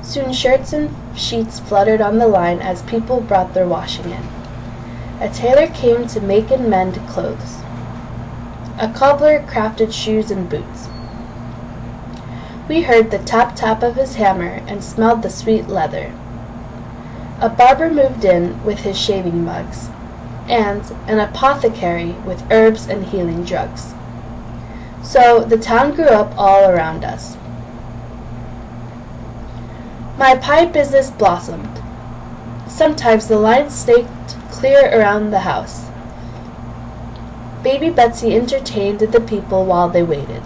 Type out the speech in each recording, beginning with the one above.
Soon shirts and sheets fluttered on the line as people brought their washing in. A tailor came to make and mend clothes. A cobbler crafted shoes and boots. We heard the tap-tap of his hammer and smelled the sweet leather. A barber moved in with his shaving mugs, and an apothecary with herbs and healing drugs. So the town grew up all around us. My pie business blossomed. Sometimes the line snaked clear around the house. Baby Betsy entertained the people while they waited.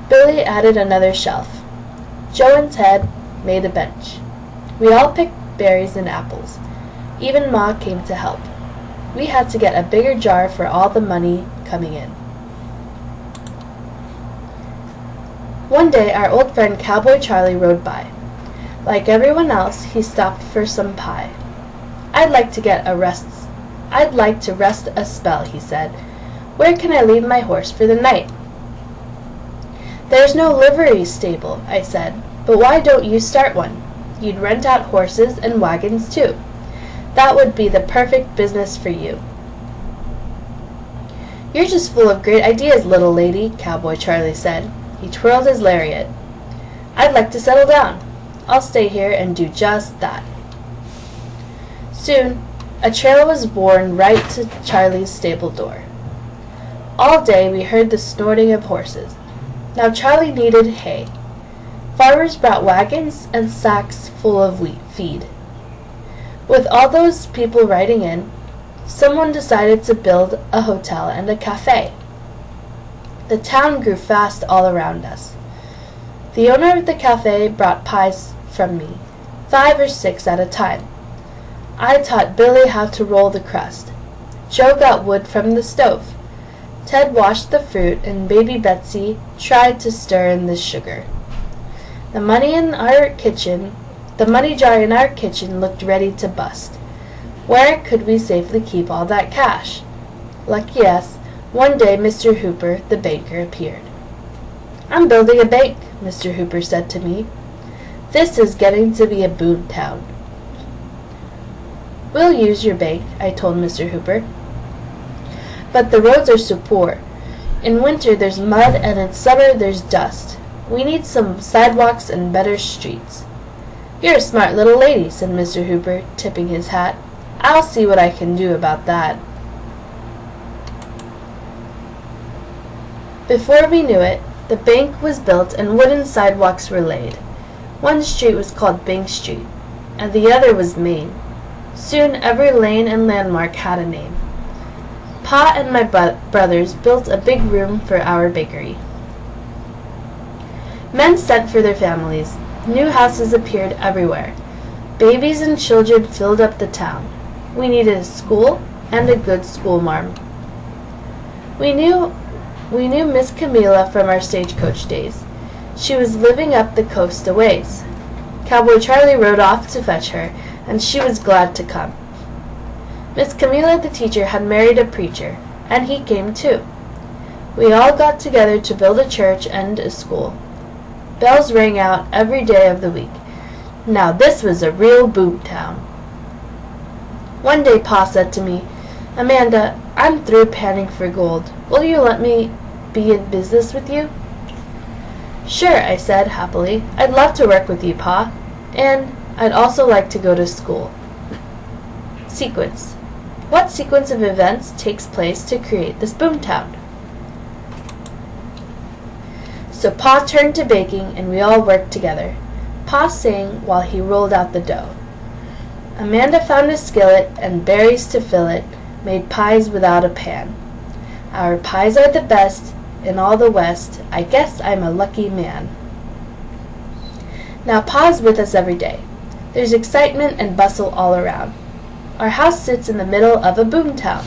Billy added another shelf. Joe and Ted made a bench. We all picked berries and apples. Even Ma came to help. We had to get a bigger jar for all the money coming in. One day our old friend Cowboy Charlie rode by. Like everyone else, he stopped for some pie. I'd like to rest a spell, he said. Where can I leave my horse for the night? There's no livery stable, I said, but why don't you start one? You'd rent out horses and wagons too. That would be the perfect business for you. You're just full of great ideas, little lady, Cowboy Charlie said. He twirled his lariat. I'd like to settle down. I'll stay here and do just that. Soon, a trail was borne right to Charlie's stable door. All day we heard the snorting of horses. Now Charlie needed hay. Farmers brought wagons and sacks full of feed. With all those people riding in, someone decided to build a hotel and a cafe. The town grew fast all around us. The owner of the cafe brought pies from me, 5 or 6 at a time. I taught Billy how to roll the crust. Joe got wood from the stove. Ted washed the fruit, and Baby Betsy tried to stir in the sugar. The money jar in our kitchen looked ready to bust. Where could we safely keep all that cash? Lucky us, one day Mr. Hooper, the banker, appeared. I'm building a bank, Mr. Hooper said to me. This is getting to be a boom town. We'll use your bank, I told Mr. Hooper. But the roads are so poor. In winter there's mud and in summer there's dust. We need some sidewalks and better streets. You're a smart little lady, said Mr. Hooper, tipping his hat. I'll see what I can do about that. Before we knew it, the bank was built and wooden sidewalks were laid. One street was called Bank Street, and the other was Main. Soon every lane and landmark had a name. Pa and my brothers built a big room for our bakery. Men sent for their families. New houses appeared everywhere. Babies and children filled up the town. We needed a school and a good schoolmarm. We knew Miss Camilla from our stagecoach days. She was living up the coast a ways. Cowboy Charlie rode off to fetch her, and she was glad to come. Miss Camilla the teacher had married a preacher, and he came too. We all got together to build a church and a school. Bells rang out every day of the week. Now this was a real boom town. One day Pa said to me, Amanda, I'm through panning for gold. Will you let me be in business with you? Sure, I said happily. I'd love to work with you, Pa. And I'd also like to go to school. Sequence. What sequence of events takes place to create this boomtown? So Pa turned to baking, and we all worked together. Pa sang while he rolled out the dough. Amanda found a skillet and berries to fill it, made pies without a pan. Our pies are the best in all the West. I guess I'm a lucky man. Now Pa's with us every day. There's excitement and bustle all around. Our house sits in the middle of a boomtown.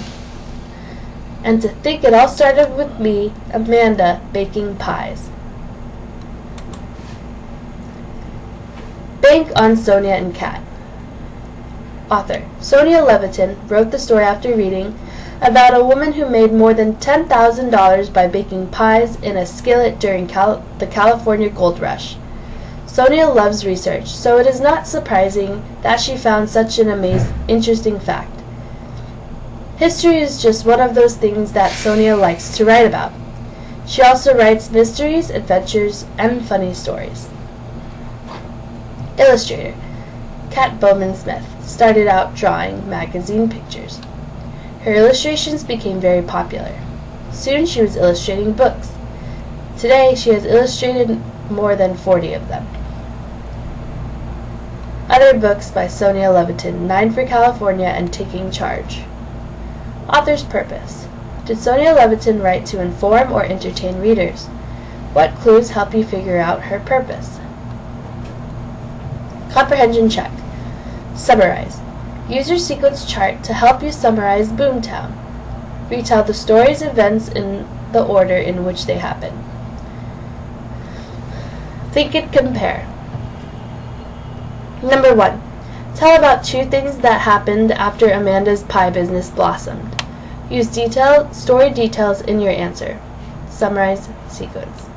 And to think it all started with me, Amanda, baking pies. Bank on Sonia and Kat. Author Sonia Levitin wrote the story after reading about a woman who made more than $10,000 by baking pies in a skillet during the California Gold Rush. Sonia loves research, so it is not surprising that she found such an interesting fact. History is just one of those things that Sonia likes to write about. She also writes mysteries, adventures, and funny stories. Illustrator Kat Bowman Smith started out drawing magazine pictures. Her illustrations became very popular. Soon she was illustrating books. Today she has illustrated more than 40 of them. Other books by Sonia Levitin, 9 for California and Taking Charge. Author's purpose. Did Sonia Levitin write to inform or entertain readers? What clues help you figure out her purpose? Comprehension check. Summarize. Use your sequence chart to help you summarize Boomtown. Retell the story's events in the order in which they happen. Think and compare. Number 1. Tell about 2 things that happened after Amanda's pie business blossomed. Use story details in your answer. Summarize sequence.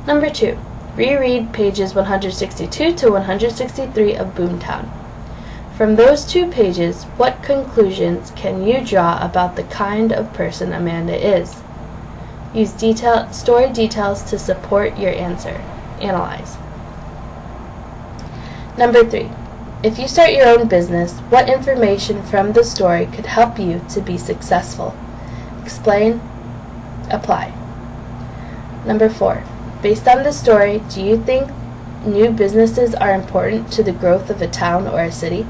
Number 2. Reread pages 162 to 163 of Boomtown. From those 2 pages, what conclusions can you draw about the kind of person Amanda is? Use story details to support your answer. Analyze. Number 3. If you start your own business, what information from the story could help you to be successful? Explain. Apply. Number 4. Based on the story, do you think new businesses are important to the growth of a town or a city?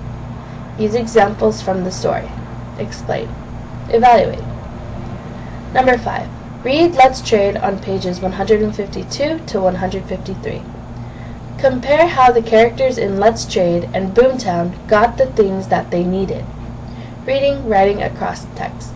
Use examples from the story. Explain. Evaluate. Number 5. Read Let's Trade on pages 152 to 153. Compare how the characters in Let's Trade and Boomtown got the things that they needed. Reading, writing across texts.